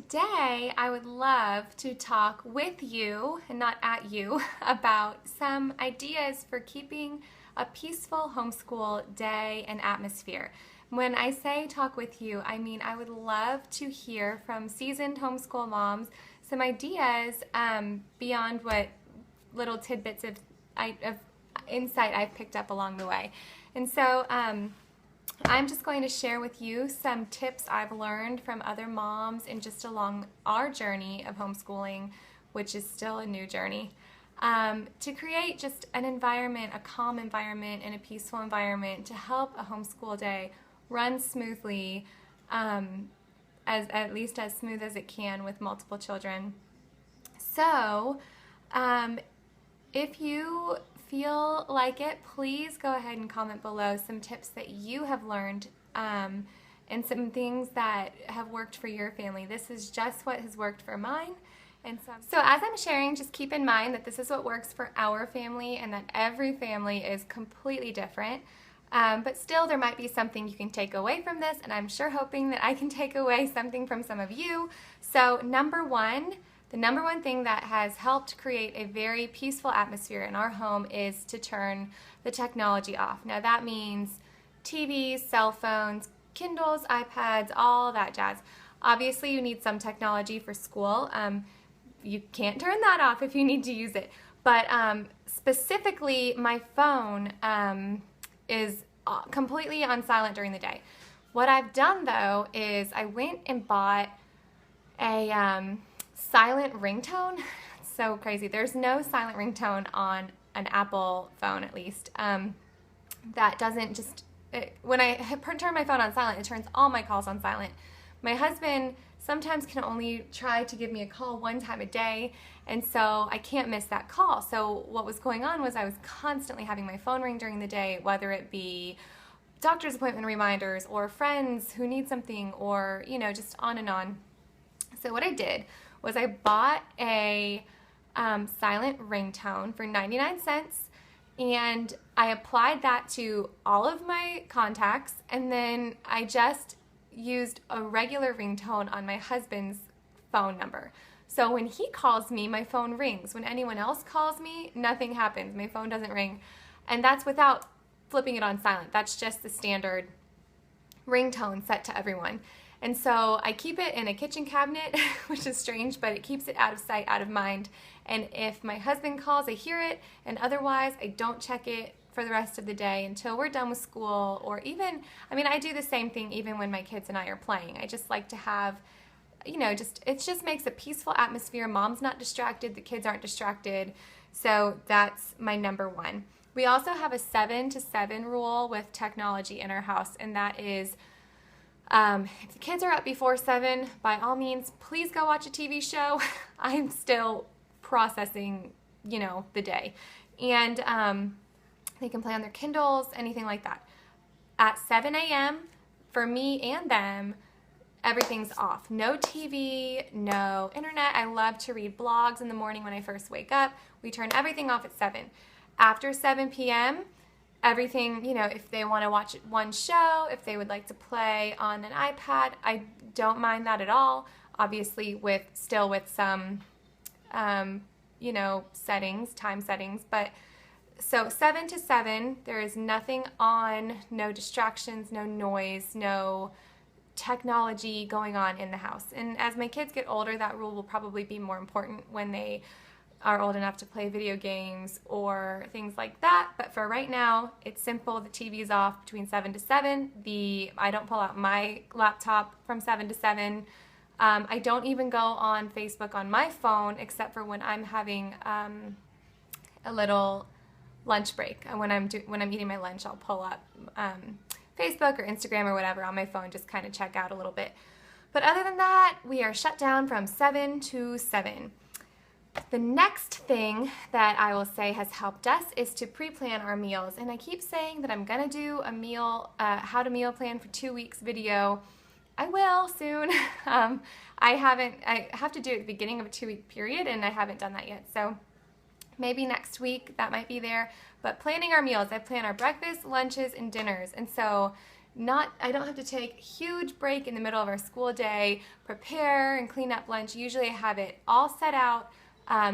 today I would love to talk with you, and not at you, about some ideas for keeping a peaceful homeschool day and atmosphere. When I say talk with you, I mean I would love to hear from seasoned homeschool moms some ideas beyond what little tidbits of insight I've picked up along the way. And so I'm just going to share with you some tips I've learned from other moms and just along our journey of homeschooling, which is still a new journey, to create just an environment, a calm environment and a peaceful environment to help a homeschool day run smoothly, at least as smooth as it can with multiple children. So if you feel like it, please go ahead and comment below some tips that you have learned and some things that have worked for your family. This is just what has worked for mine. And so as I'm sharing, just keep in mind that this is what works for our family and that every family is completely different. But still, there might be something you can take away from this, and I'm sure hoping that I can take away something from some of you. So the number one thing that has helped create a very peaceful atmosphere in our home is to turn the technology off. Now that means TVs, cell phones, Kindles, iPads, all that jazz. Obviously you need some technology for school. You can't turn that off if you need to use it. But specifically my phone is completely on silent during the day. What I've done though is I went and bought a silent ringtone. It's so crazy. There's no silent ringtone on an Apple phone, at least. That doesn't just, when I turn my phone on silent, it turns all my calls on silent. My husband sometimes can only try to give me a call one time a day, and so I can't miss that call. So what was going on was I was constantly having my phone ring during the day, whether it be doctor's appointment reminders or friends who need something, or just on and on. So what I did was I bought a silent ringtone for 99 cents, and I applied that to all of my contacts, and then I just used a regular ringtone on my husband's phone number. So when he calls me, my phone rings. When anyone else calls me, nothing happens. My phone doesn't ring. And that's without flipping it on silent. That's just the standard ringtone set to everyone. And so I keep it in a kitchen cabinet, which is strange, but it keeps it out of sight, out of mind. And if my husband calls, I hear it, and otherwise I don't check it for the rest of the day until we're done with school, or even, I do the same thing even when my kids and I are playing. I just like to have, it just makes a peaceful atmosphere. Mom's not distracted, the kids aren't distracted. So that's my number one. We also have a 7 to 7 rule with technology in our house, and that is, if the kids are up before 7, by all means, please go watch a TV show. I'm still processing, the day. And they can play on their Kindles, anything like that. At 7 a.m., for me and them, everything's off. No TV, no internet. I love to read blogs in the morning when I first wake up. We turn everything off at 7. After 7 p.m., everything, if they want to watch one show, if they would like to play on an iPad, I don't mind that at all. Obviously still with some, settings, time settings, but so 7 to 7, there is nothing on, no distractions, no noise, no technology going on in the house. And as my kids get older, that rule will probably be more important when they are old enough to play video games or things like that. But for right now, it's simple. The TV's off between 7 to 7. I don't pull out my laptop from 7 to 7. I don't even go on Facebook on my phone except for when I'm having a little lunch break. And when I'm eating my lunch, I'll pull up Facebook or Instagram or whatever on my phone, just kind of check out a little bit. But other than that, we are shut down from 7 to 7. The next thing that I will say has helped us is to pre-plan our meals. And I keep saying that I'm going to do a how to meal plan for 2 weeks video. I will soon. I have to do it at the beginning of a 2-week period, and I haven't done that yet. So maybe next week that might be there. But planning our meals, I plan our breakfast, lunches, and dinners. And so I don't have to take a huge break in the middle of our school day, prepare and clean up lunch. Usually I have it all set out,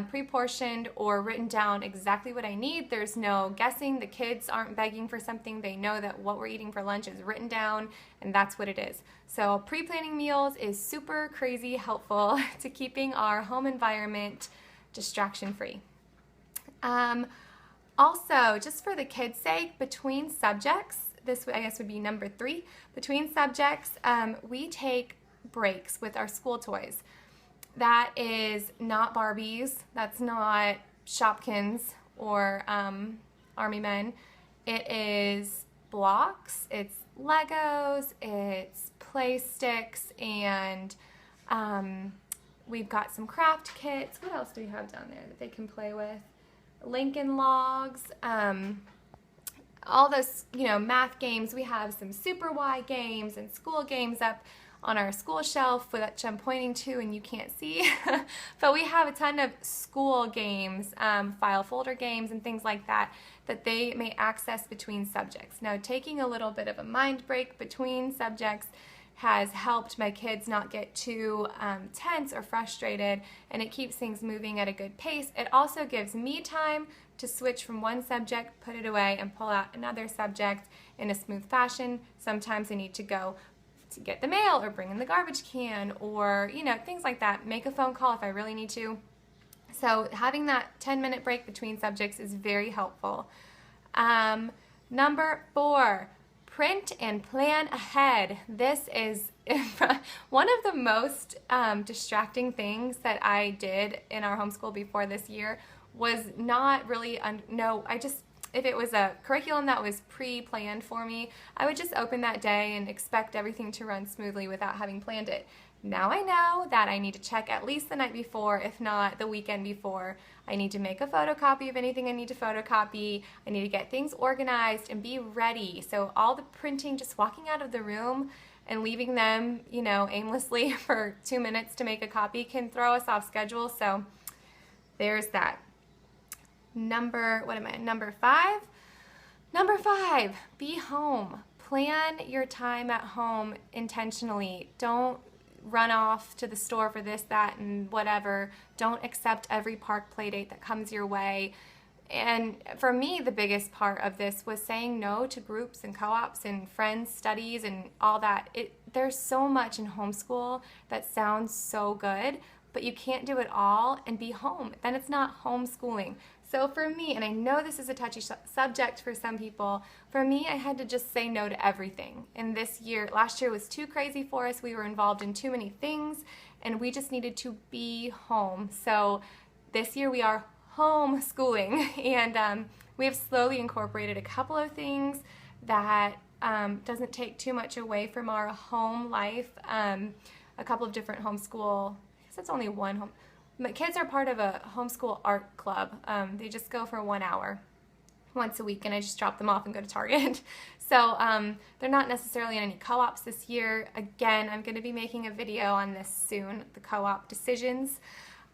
pre-portioned or written down exactly what I need. There's no guessing. The kids aren't begging for something. They know that what we're eating for lunch is written down, and that's what it is. So pre-planning meals is super crazy helpful to keeping our home environment distraction-free. Also, just for the kids' sake, between subjects, this I guess would be number 3, between subjects, we take breaks with our school toys. That is not Barbies, that's not Shopkins or Army Men. It is blocks, it's Legos, it's play sticks, and we've got some craft kits. What else do we have down there that they can play with? Lincoln Logs, all those, math games. We have some Super Y games and school games up on our school shelf, which I'm pointing to and you can't see. But we have a ton of school games, file folder games and things like that they may access between subjects. Now, taking a little bit of a mind break between subjects has helped my kids not get too tense or frustrated, and it keeps things moving at a good pace. It also gives me time to switch from one subject, put it away, and pull out another subject in a smooth fashion. Sometimes I need to go to get the mail or bring in the garbage can or, things like that. Make a phone call if I really need to. So having that 10-minute break between subjects is very helpful. Number 4, print and plan ahead. This is one of the most distracting things that I did in our homeschool before this year. Was not really, if it was a curriculum that was pre-planned for me, I would just open that day and expect everything to run smoothly without having planned it. Now I know that I need to check at least the night before, if not the weekend before. I need to make a photocopy of anything I need to photocopy. I need to get things organized and be ready. So all the printing, just walking out of the room and leaving them, aimlessly for 2 minutes to make a copy can throw us off schedule. So there's that. Number 5? Number 5, be home. Plan your time at home intentionally. Don't run off to the store for this, that, and whatever. Don't accept every park play date that comes your way. And for me, the biggest part of this was saying no to groups and co-ops and friends' studies and all that. There's so much in homeschool that sounds so good, but you can't do it all and be home. Then it's not homeschooling. So for me, and I know this is a touchy subject for some people, for me, I had to just say no to everything. And last year was too crazy for us. We were involved in too many things, and we just needed to be home. So this year we are homeschooling, and we have slowly incorporated a couple of things that doesn't take too much away from our home life. A couple of different homeschool, I guess it's only one home. My kids are part of a homeschool art club. They just go for 1 hour once a week, and I just drop them off and go to Target. So they're not necessarily in any co-ops this year. Again, I'm going to be making a video on this soon, the co-op decisions.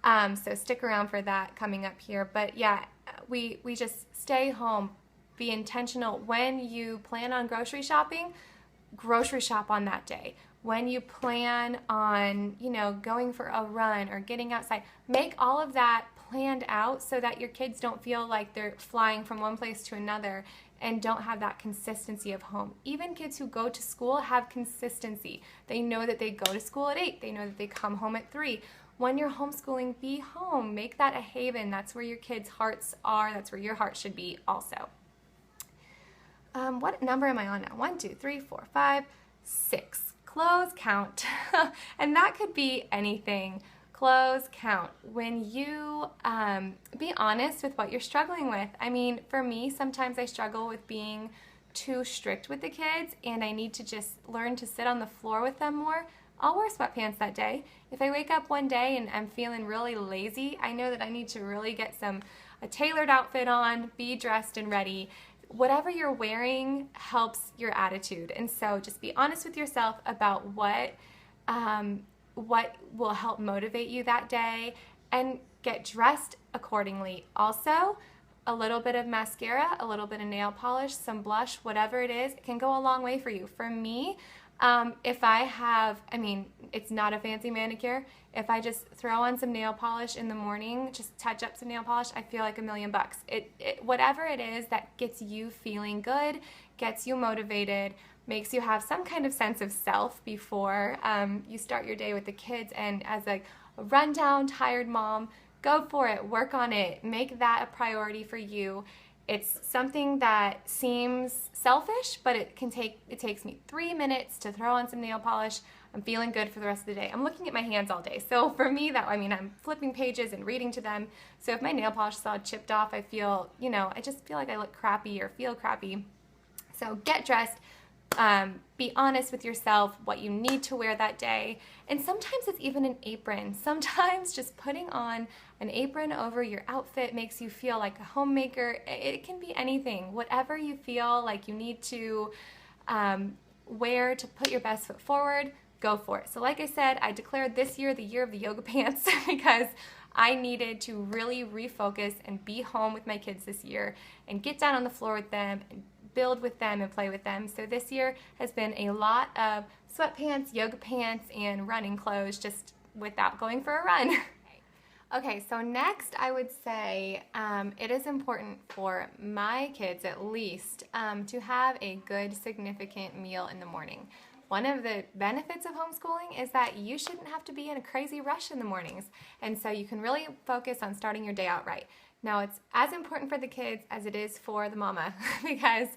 So stick around for that coming up here. But yeah, we just stay home, be intentional. When you plan on grocery shopping, grocery shop on that day. When you plan on, going for a run or getting outside, make all of that planned out so that your kids don't feel like they're flying from one place to another and don't have that consistency of home. Even kids who go to school have consistency. They know that they go to school at 8. They know that they come home at 3. When you're homeschooling, be home. Make that a haven. That's where your kids' hearts are. That's where your heart should be also. What number am I on now? 1, 2, 3, 4, 5, 6. Clothes count. And that could be anything. Clothes count. When you be honest with what you're struggling with. I mean, for me, sometimes I struggle with being too strict with the kids, and I need to just learn to sit on the floor with them more. I'll wear sweatpants that day. If I wake up one day and I'm feeling really lazy, I know that I need to really get a tailored outfit on, be dressed and ready. Whatever you're wearing helps your attitude. And so just be honest with yourself about what will help motivate you that day, and get dressed accordingly. Also, a little bit of mascara, a little bit of nail polish, some blush, whatever it is, it can go a long way for you. For me, if I have, I mean, it's not a fancy manicure. If I just throw on some nail polish in the morning, just touch up some nail polish, I feel like $1,000,000. Whatever it is that gets you feeling good, gets you motivated, makes you have some kind of sense of self before you start your day with the kids. And as a rundown, tired mom, go for it, work on it, make that a priority for you. It's something that seems selfish, but it takes me 3 minutes to throw on some nail polish. I'm feeling good for the rest of the day. I'm looking at my hands all day. So for me, I'm flipping pages and reading to them. So if my nail polish is all chipped off, I feel, I just feel like I look crappy or feel crappy. So get dressed. Be honest with yourself, what you need to wear that day. And sometimes it's even an apron. Sometimes just putting on an apron over your outfit makes you feel like a homemaker. It can be anything. Whatever you feel like you need to wear to put your best foot forward, go for it. So like I said, I declared this year the year of the yoga pants because I needed to really refocus and be home with my kids this year and get down on the floor with them and build with them and play with them. So this year has been a lot of sweatpants, yoga pants, and running clothes just without going for a run. Okay, so next I would say it is important for my kids at least to have a good significant meal in the morning. One of the benefits of homeschooling is that you shouldn't have to be in a crazy rush in the mornings, and so you can really focus on starting your day out right. Now, it's as important for the kids as it is for the mama because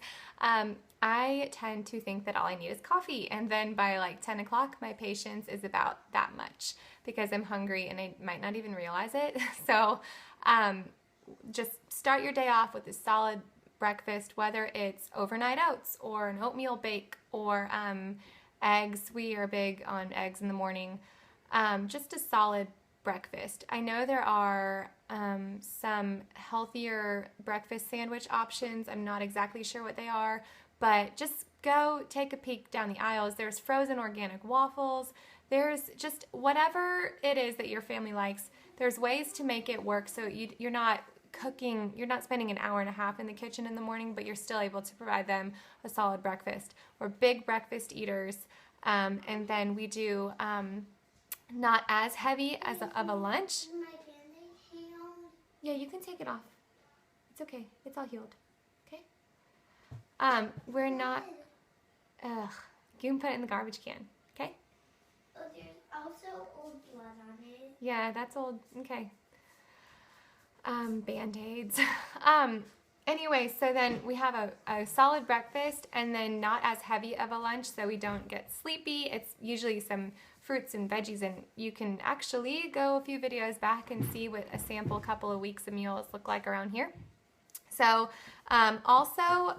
I tend to think that all I need is coffee, and then by like 10 o'clock, my patience is about that much because I'm hungry and I might not even realize it. So just start your day off with a solid breakfast, whether it's overnight oats or an oatmeal bake or eggs. We are big on eggs in the morning. Just a solid breakfast. I know there are some healthier breakfast sandwich options. I'm not exactly sure what they are, but just go take a peek down the aisles. There's frozen organic waffles. There's just whatever it is that your family likes. There's ways to make it work so you're not cooking, you're not spending an hour and a half in the kitchen in the morning, but you're still able to provide them a solid breakfast. We're big breakfast eaters, and then we do not as heavy as of a lunch. Yeah, you can take it off. It's okay. It's all healed. Okay? We're not... Ugh. You can put it in the garbage can. Okay? Oh, there's also old blood on it. Yeah, that's old. Okay. Band-Aids. Anyway, so then we have a solid breakfast and then not as heavy of a lunch so we don't get sleepy. It's usually some fruits and veggies, and you can actually go a few videos back and see what a sample couple of weeks of meals look like around here. So also,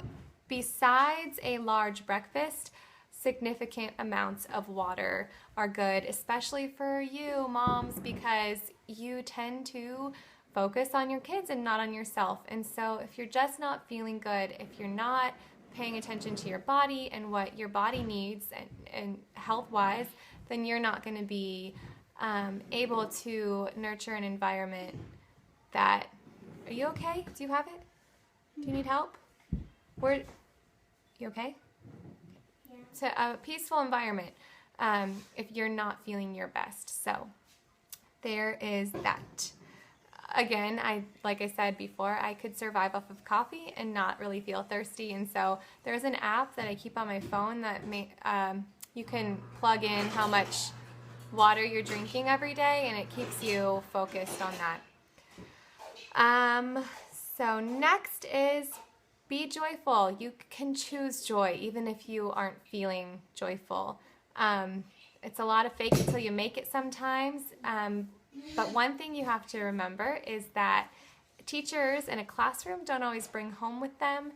besides a large breakfast, significant amounts of water are good, especially for you moms, because you tend to focus on your kids and not on yourself. And so if you're just not feeling good, if you're not paying attention to your body and what your body needs and health-wise, then you're not going to be able to nurture an environment that... Are you okay? Do you have it? Do you need help? You okay? Yeah. So a peaceful environment if you're not feeling your best. So there is that. Again, like I said before, I could survive off of coffee and not really feel thirsty. And so there's an app that I keep on my phone that you can plug in how much water you're drinking every day, and it keeps you focused on that. So next is be joyful. You can choose joy even if you aren't feeling joyful. It's a lot of fake it till you make it sometimes. But one thing you have to remember is that teachers in a classroom don't always bring home with them.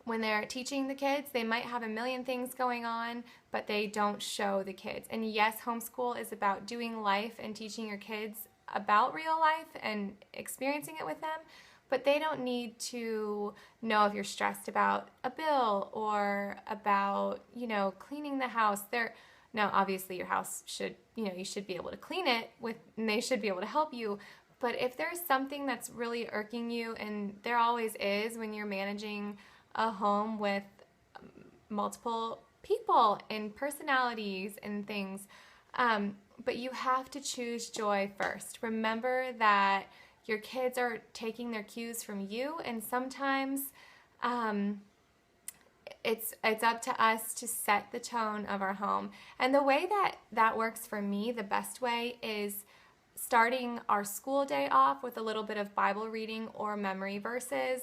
When they're teaching the kids, they might have a million things going on, but they don't show the kids. And yes, homeschool is about doing life and teaching your kids about real life and experiencing it with them, but they don't need to know if you're stressed about a bill or about, cleaning the house. Now, obviously, your house should, you should be able to clean it and they should be able to help you, But if there's something that's really irking you, and there always is when you're managing a home with multiple people and personalities and things, but you have to choose joy first. Remember that your kids are taking their cues from you, and sometimes it's up to us to set the tone of our home. And the way that works for me, the best way, is starting our school day off with a little bit of Bible reading or memory verses.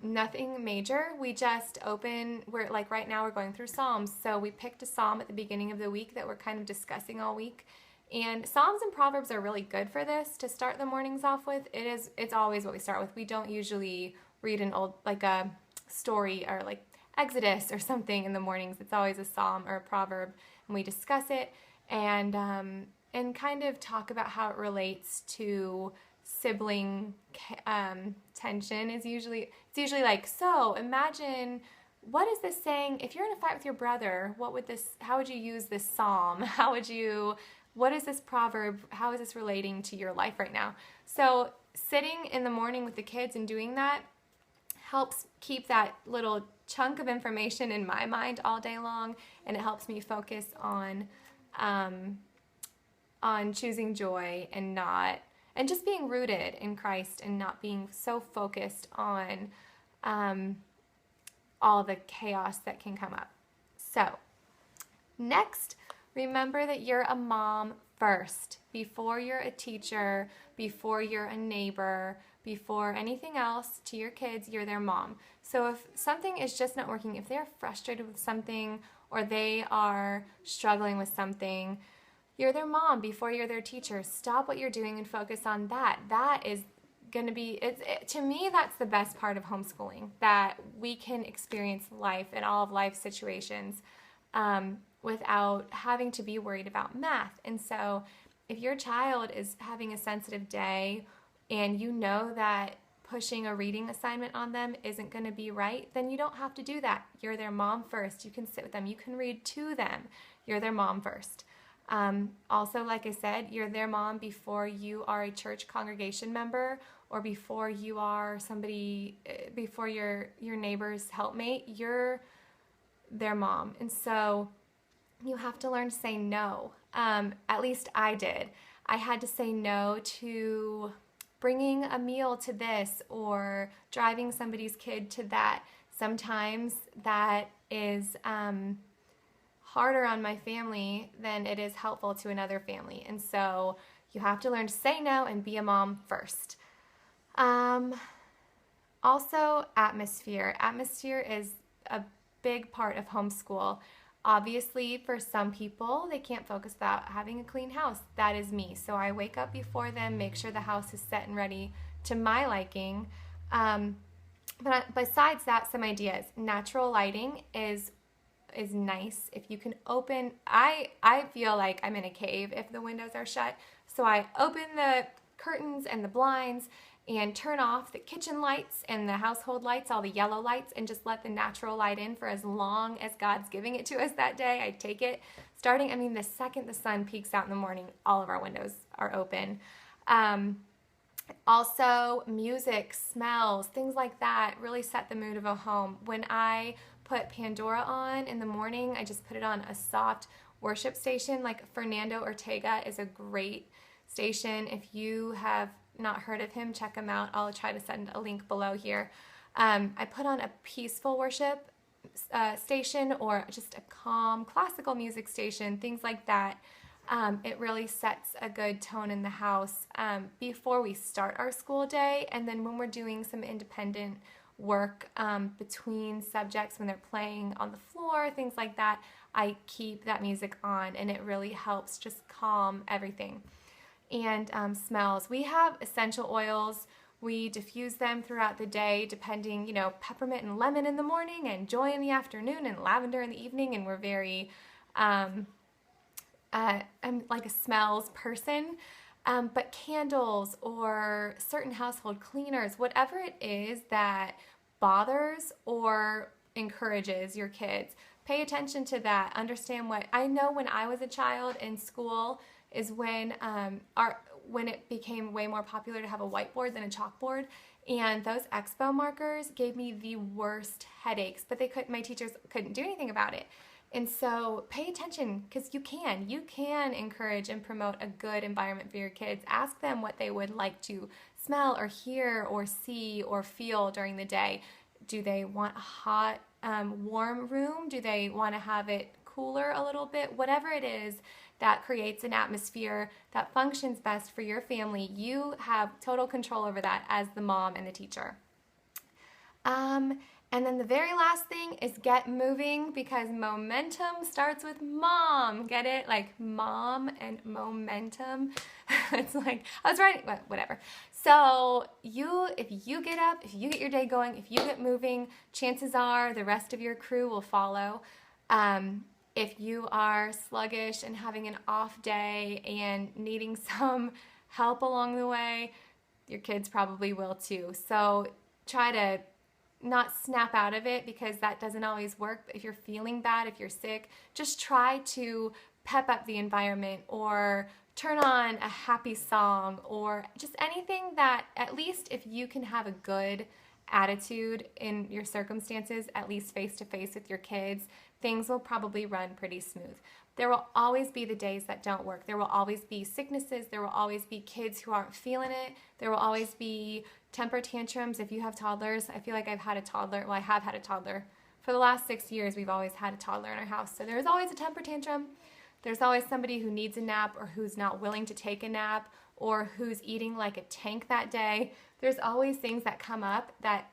Nothing major. We just we're like right now we're going through Psalms. So we picked a Psalm at the beginning of the week that we're kind of discussing all week. And Psalms and Proverbs are really good for this to start the mornings off with. It's always what we start with. We don't usually read an old, like a story or like Exodus or something in the mornings. It's always a Psalm or a Proverb, and we discuss it and kind of talk about how it relates to sibling tension. It's usually like, so imagine, what is this saying? If you're in a fight with your brother, how would you use this psalm? What is this proverb? How is this relating to your life right now? So sitting in the morning with the kids and doing that helps keep that little chunk of information in my mind all day long, and it helps me focus on choosing joy and just being rooted in Christ and not being so focused on all the chaos that can come up. So next, remember that you're a mom first. Before you're a teacher, before you're a neighbor, before anything else to your kids, you're their mom. So if something is just not working, if they're frustrated with something or they are struggling with something, you're their mom before you're their teacher. Stop what you're doing and focus on that. That is going to be, to me, that's the best part of homeschooling, that we can experience life and all of life's situations without having to be worried about math. And so if your child is having a sensitive day and you know that pushing a reading assignment on them isn't going to be right, then you don't have to do that. You're their mom first. You can sit with them. You can read to them. You're their mom first. Also, like I said, you're their mom before you are a church congregation member or before you are before your neighbor's helpmate. You're their mom. And so you have to learn to say no. At least I did. I had to say no to bringing a meal to this or driving somebody's kid to that. Sometimes that is harder on my family than it is helpful to another family. And so you have to learn to say no and be a mom first. Also, atmosphere. Atmosphere is a big part of homeschool. Obviously, for some people, they can't focus without having a clean house. That is me. So I wake up before them, make sure the house is set and ready to my liking. But besides that, some ideas. Natural lighting is nice. If you can open, I feel like I'm in a cave if the windows are shut. So I open the curtains and the blinds and turn off the kitchen lights and the household lights, all the yellow lights, and just let the natural light in for as long as God's giving it to us that day. I take it. The second the sun peeks out in the morning, all of our windows are open. Also, music, smells, things like that really set the mood of a home. When I put Pandora on in the morning, I just put it on a soft worship station. Like Fernando Ortega is a great station. If you have not heard of him, check him out. I'll try to send a link below here. I put on a peaceful worship station or just a calm classical music station, things like that. It really sets a good tone in the house before we start our school day, and then when we're doing some independent work between subjects, when they're playing on the floor, things like that, I keep that music on, and it really helps just calm everything. And smells. We have essential oils. We diffuse them throughout the day, depending, peppermint and lemon in the morning, and joy in the afternoon, and lavender in the evening, and we're very, I'm like a smells person. But candles or certain household cleaners, whatever it is that bothers or encourages your kids, pay attention to that. Understand what I know when I was a child in school is when when it became way more popular to have a whiteboard than a chalkboard. And those expo markers gave me the worst headaches, but my teachers couldn't do anything about it. And so pay attention, because you can encourage and promote a good environment for your kids. Ask them what they would like to smell or hear or see or feel during the day. Do they want a hot, warm room? Do they want to have it cooler a little bit? Whatever it is that creates an atmosphere that functions best for your family, you have total control over that as the mom and the teacher. And then the very last thing is get moving, because momentum starts with mom. Get it? Like mom and momentum. It's like, I was writing, whatever. So if you get up, if you get your day going, if you get moving, chances are the rest of your crew will follow. If you are sluggish and having an off day and needing some help along the way, your kids probably will too. So try to not snap out of it, because that doesn't always work. But if you're feeling bad, if you're sick, just try to pep up the environment, or turn on a happy song, or just anything that, at least if you can have a good attitude in your circumstances, at least face to face with your kids, things will probably run pretty smooth. There will always be the days that don't work. There will always be sicknesses. There will always be kids who aren't feeling it. There will always be temper tantrums. If you have toddlers, I feel like I've had a toddler. Well, I have had a toddler. For the last 6 years, we've always had a toddler in our house. So there's always a temper tantrum. There's always somebody who needs a nap, or who's not willing to take a nap, or who's eating like a tank that day. There's always things that come up that,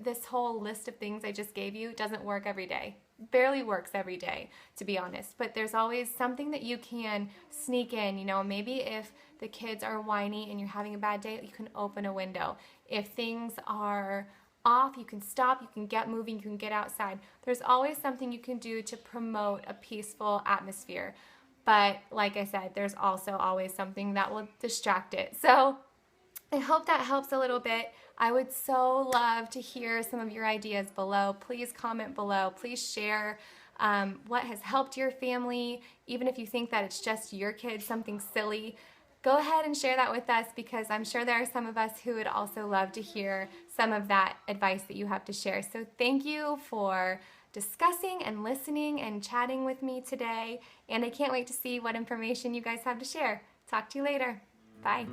this whole list of things I just gave you doesn't work every day. Barely works every day, to be honest. But there's always something that you can sneak in. Maybe if the kids are whiny and you're having a bad day, you can open a window. If things are off, you can stop, you can get moving, you can get outside. There's always something you can do to promote a peaceful atmosphere. But like I said, there's also always something that will distract it. So I hope that helps a little bit. I would so love to hear some of your ideas below. Please comment below. Please share what has helped your family. Even if you think that it's just your kids, something silly, go ahead and share that with us, because I'm sure there are some of us who would also love to hear some of that advice that you have to share. So thank you for discussing and listening and chatting with me today. And I can't wait to see what information you guys have to share. Talk to you later. Bye.